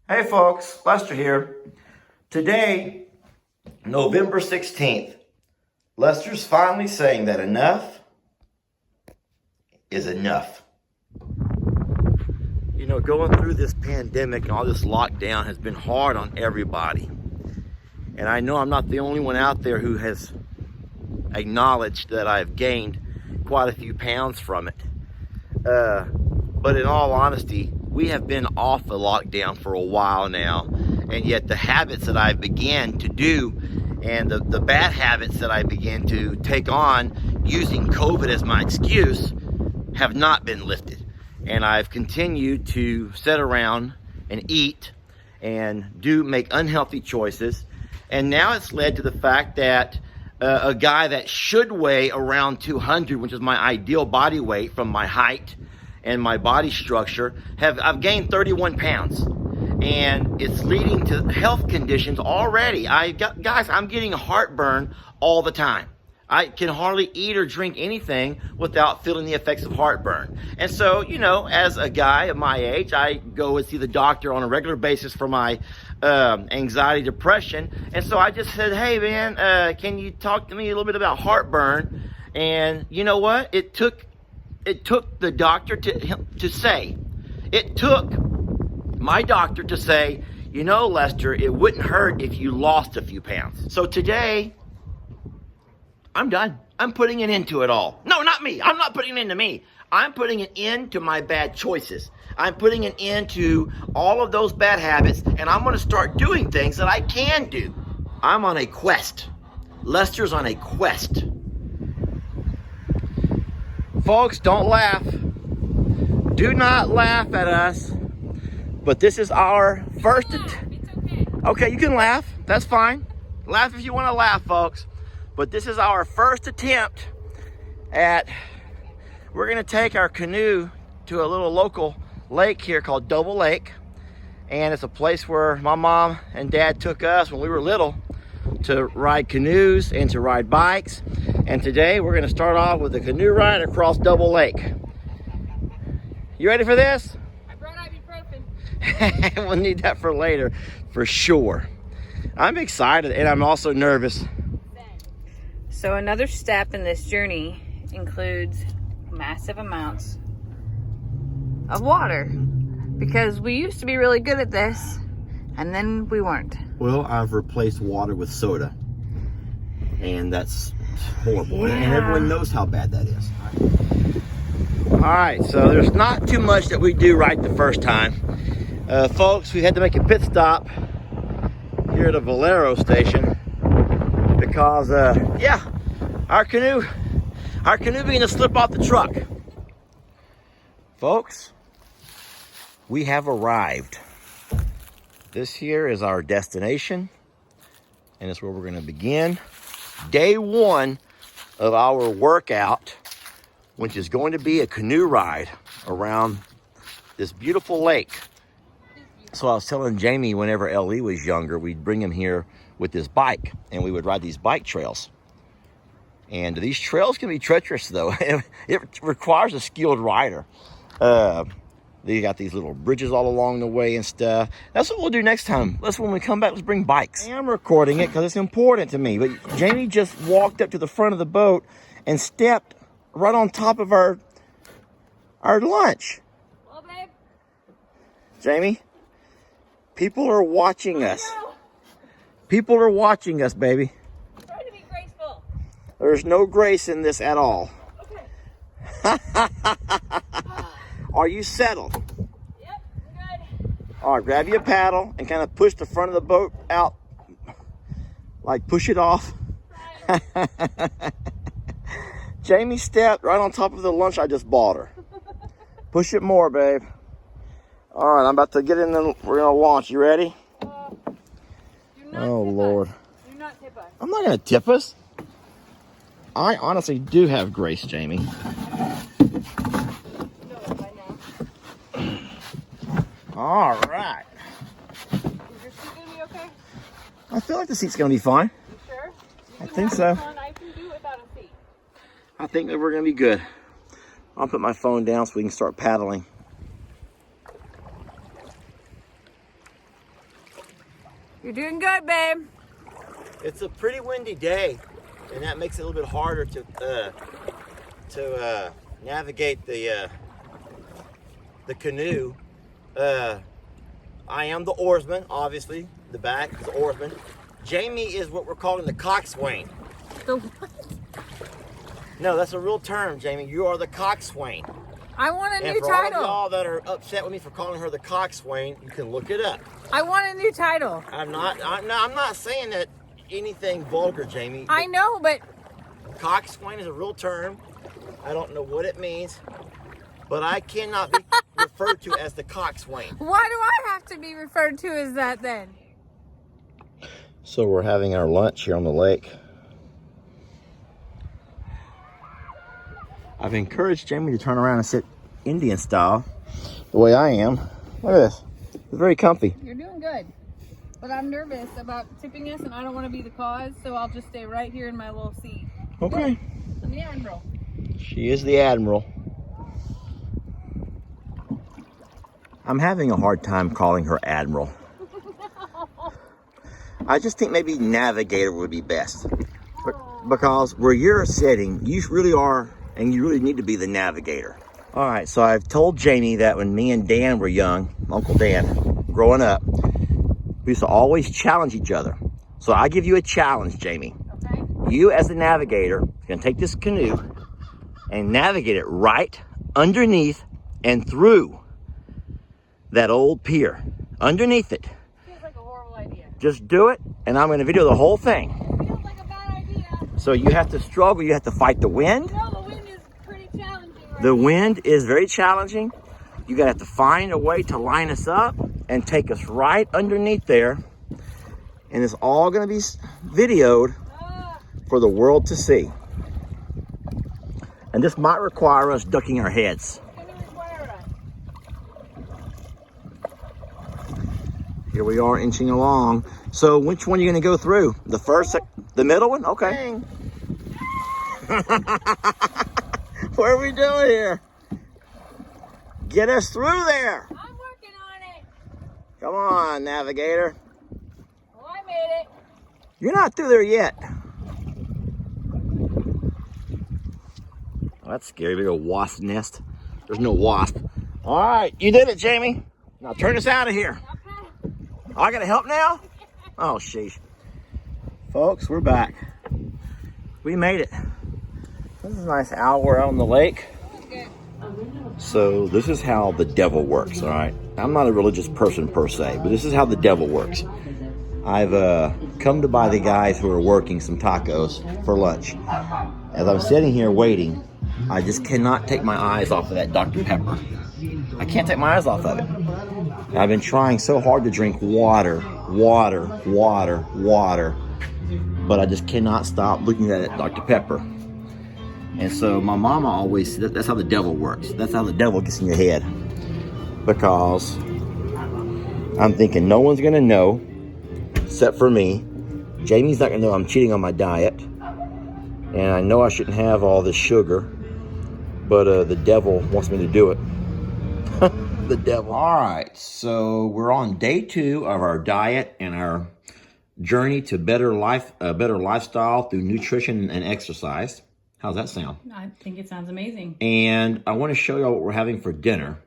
Hey folks, Lester here. Today, November 16th, Lester's finally saying that enough is enough. You know, going through this pandemic and all this lockdown has been hard on everybody. And I know I'm not the only one out there who has acknowledged that I've gained quite a few pounds from it. But in all honesty, we have been off the lockdown for a while now, and yet the habits that I began to do and the bad habits that I began to take on using COVID as my excuse have not been lifted. And I've continued to sit around and eat and make unhealthy choices. And now it's led to the fact that a guy that should weigh around 200, which is my ideal body weight from my height and my body structure, I've gained 31 pounds, and it's leading to health conditions already. Guys, I'm getting heartburn all the time. I can hardly eat or drink anything without feeling the effects of heartburn. And so, you know, as a guy of my age, I go and see the doctor on a regular basis for my anxiety, depression. And so I just said, hey man, can you talk to me a little bit about heartburn? And you know what? It took the doctor to say, it took my doctor to say, you know, Lester, it wouldn't hurt if you lost a few pounds. So today, I'm done. I'm putting an end to it all. No, not me. I'm not putting it into me. I'm putting an end to my bad choices. I'm putting an end to all of those bad habits, and I'm going to start doing things that I can do. I'm on a quest. Lester's on a quest. Folks, don't laugh. Do not laugh at us. But this is our first... It's okay. Okay, you can laugh. That's fine. Laugh if you want to laugh, folks. But this is our first attempt at... We're going to take our canoe to a little local lake here called Double Lake. And it's a place where my mom and dad took us when we were little to ride canoes and to ride bikes. And today we're going to start off with a canoe ride across Double Lake. You ready for this? I brought ibuprofen. We'll need that for later, for sure. I'm excited, and I'm also nervous. So another step in this journey includes massive amounts of water, because we used to be really good at this and then we weren't. Well, I've replaced water with soda, and that's horrible. Yeah. And everyone knows how bad that is. All right, so there's not too much that we do right the first time. Folks, we had to make a pit stop here at a Valero station because, our canoe began to slip off the truck. Folks, we have arrived. This here is our destination, and it's where we're going to begin day one of our workout, which is going to be a canoe ride around this beautiful lake. So I was telling Jamie, whenever Ellie was younger, we'd bring him here with this bike, and we would ride these bike trails. And these trails can be treacherous, though. It requires a skilled rider. They got these little bridges all along the way and stuff. That's what we'll do next time. When we come back, let's bring bikes. I am recording it because it's important to me. But Jamie just walked up to the front of the boat and stepped right on top of our lunch. Well, babe. Jamie, people are watching us. No. People are watching us, baby. I'm trying to be graceful. There's no grace in this at all. Okay. Are you settled? Yep, good. All right, grab you a paddle and kind of push the front of the boat out. Like push it off. Jamie stepped right on top of the lunch I just bought her. Push it more, babe. All right, I'm about to get in the, we're gonna launch. You ready? Do not Oh, tip Lord. Us. Do not tip us. I'm not gonna tip us. I honestly do have grace, Jamie. You know it by now. All right. Is your seat gonna be okay? I feel like the seat's gonna be fine. You sure? I You can think have so. this one. I can do without a seat. I think that we're gonna be good. I'll put my phone down so we can start paddling. You're doing good, babe. It's a pretty windy day, and that makes it a little bit harder to navigate the canoe. I am the oarsman, obviously. The back is the oarsman. Jamie is what we're calling the coxswain. The what? No, that's a real term, Jamie. You are the coxswain. I want a And new for all title. of y'all that are upset with me for calling her the coxswain, you can look it up. I want a new title. I'm not saying that anything vulgar, Jamie. I know, but Coxswain is a real term. I don't know what it means, but I cannot be referred to as the coxswain. why do I have to be referred to as that then? So we're having our lunch here on the lake. I've encouraged Jamie to turn around and sit Indian style, the way I am. Look at this. It's very comfy. You're doing good. But I'm nervous about tipping us, and I don't want to be the cause, so I'll just stay right here in my little seat. Okay. I'm the admiral. She is the admiral. I'm having a hard time calling her admiral. I just think maybe navigator would be best. Because where you're sitting, you really are, and you really need to be the navigator. All right, so I've told Jamie that when me and Dan were young, Uncle Dan, growing up, we used to always challenge each other. So I give you a challenge, Jamie. Okay. You as the navigator can take this canoe and navigate it right underneath and through that old pier. Underneath it. Feels like a horrible idea. Just do it, and I'm going to video the whole thing. Feels like a bad idea. So you have to struggle, you have to fight the wind. No, the wind is pretty challenging right The now. wind is very challenging. You're going to have to find a way to line us up and take us right underneath there. And it's all going to be videoed for the world to see. And this might require us ducking our heads. It's gonna require us. Here we are inching along. So which one are you going to go through? The first, the middle one? Okay. What are we doing here? Get us through there. I'm working on it. Come on, navigator. Oh, I made it. You're not through there yet. Oh, that's scary. Big old wasp nest. There's no wasp. All right, you did it, Jamie. Now turn us out of here. Oh, I gotta help now? Oh, sheesh. Folks, we're back. We made it. This is a nice hour out on the lake. Good. So this is how the devil works, all right? I'm not a religious person per se, but this is how the devil works. I've come to buy the guys who are working some tacos for lunch. As I'm sitting here waiting, I just cannot take my eyes off of that Dr. Pepper. I can't take my eyes off of it. I've been trying so hard to drink water, but I just cannot stop looking at that Dr. Pepper. And so my mama always said that's how the devil works. That's how the devil gets in your head. Because I'm thinking no one's gonna know except for me. Jamie's not gonna know I'm cheating on my diet. And I know I shouldn't have all this sugar, but the devil wants me to do it. The devil. All right, so we're on day 2 of our diet and our journey to better lifestyle through nutrition and exercise. How's that sound? I think it sounds amazing. And I want to show y'all what we're having for dinner.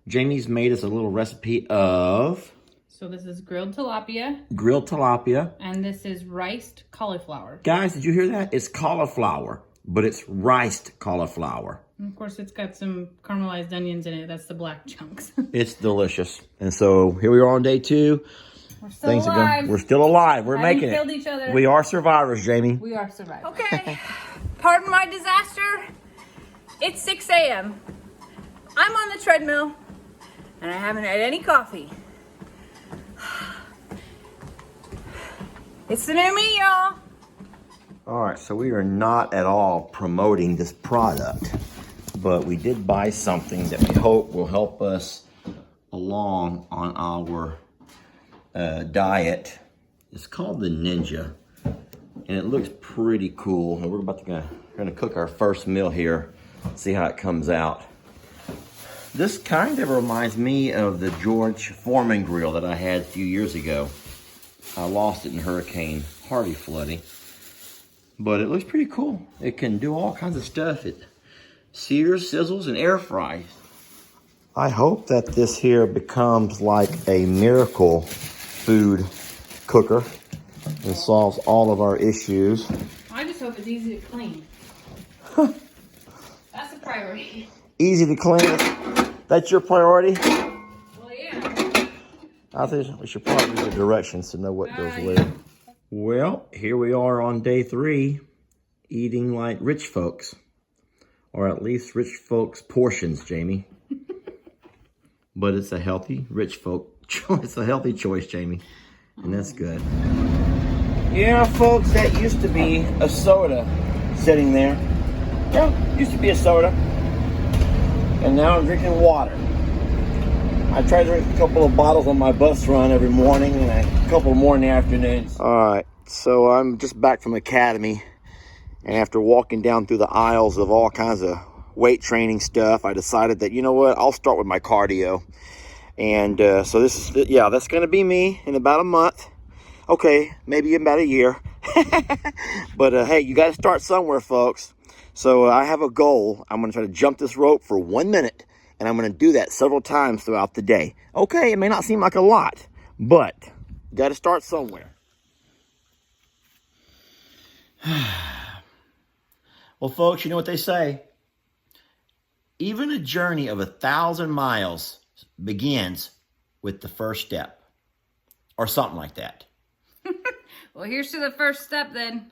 Jamie's made us a little recipe of So this is grilled tilapia, and this is riced cauliflower. Guys, did you hear that? It's cauliflower, but it's riced cauliflower. And of course, it's got some caramelized onions in it. That's the black chunks. It's delicious. And so here we are on day 2. We're still alive. We're still alive. We're Haven't making it. killed each other. We are survivors, Jamie. We are survivors. Okay. Pardon my disaster. It's 6 a.m. I'm on the treadmill, and I haven't had any coffee. It's the new me, y'all. All right, so we are not at all promoting this product, but we did buy something that we hope will help us along on our diet. It's called the Ninja, and it looks pretty cool. And we're gonna cook our first meal here, see how it comes out. This kind of reminds me of the George Foreman grill that I had a few years ago. I lost it in Hurricane Harvey flooding. But it looks pretty cool. It can do all kinds of stuff. It sears, sizzles, and air fries. I hope that this here becomes like a miracle food cooker and solves all of our issues. I just hope it's easy to clean. That's a priority. Easy to clean. That's your priority? Well, yeah. I think we should probably read the directions to know what goes where. Well, here we are on day 3, eating like rich folks. Or at least rich folks' portions, Jamie. But it's a healthy, rich folk choice. It's a healthy choice, Jamie. And that's good. Yeah, folks, that used to be a soda sitting there. Yeah, used to be a soda. And now I'm drinking water. I try to drink a couple of bottles on my bus run every morning and a couple more in the afternoons. All right, so I'm just back from Academy. And after walking down through the aisles of all kinds of weight training stuff, I decided that, you know what, I'll start with my cardio. And so this is, yeah, that's going to be me in about a month. Okay, maybe in about a year. But hey, you got to start somewhere, folks. So I have a goal. I'm going to try to jump this rope for 1 minute. And I'm going to do that several times throughout the day. Okay, it may not seem like a lot, but you got to start somewhere. Well, folks, you know what they say. Even a journey of 1,000 miles begins with the first step. Or something like that. Well, here's to the first step then.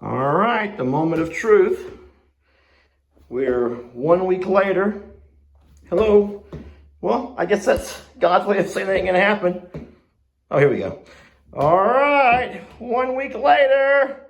All right, the moment of truth. We're 1 week later. Hello. Well, I guess that's God's way of saying that ain't gonna happen. Oh, here we go. All right, 1 week later.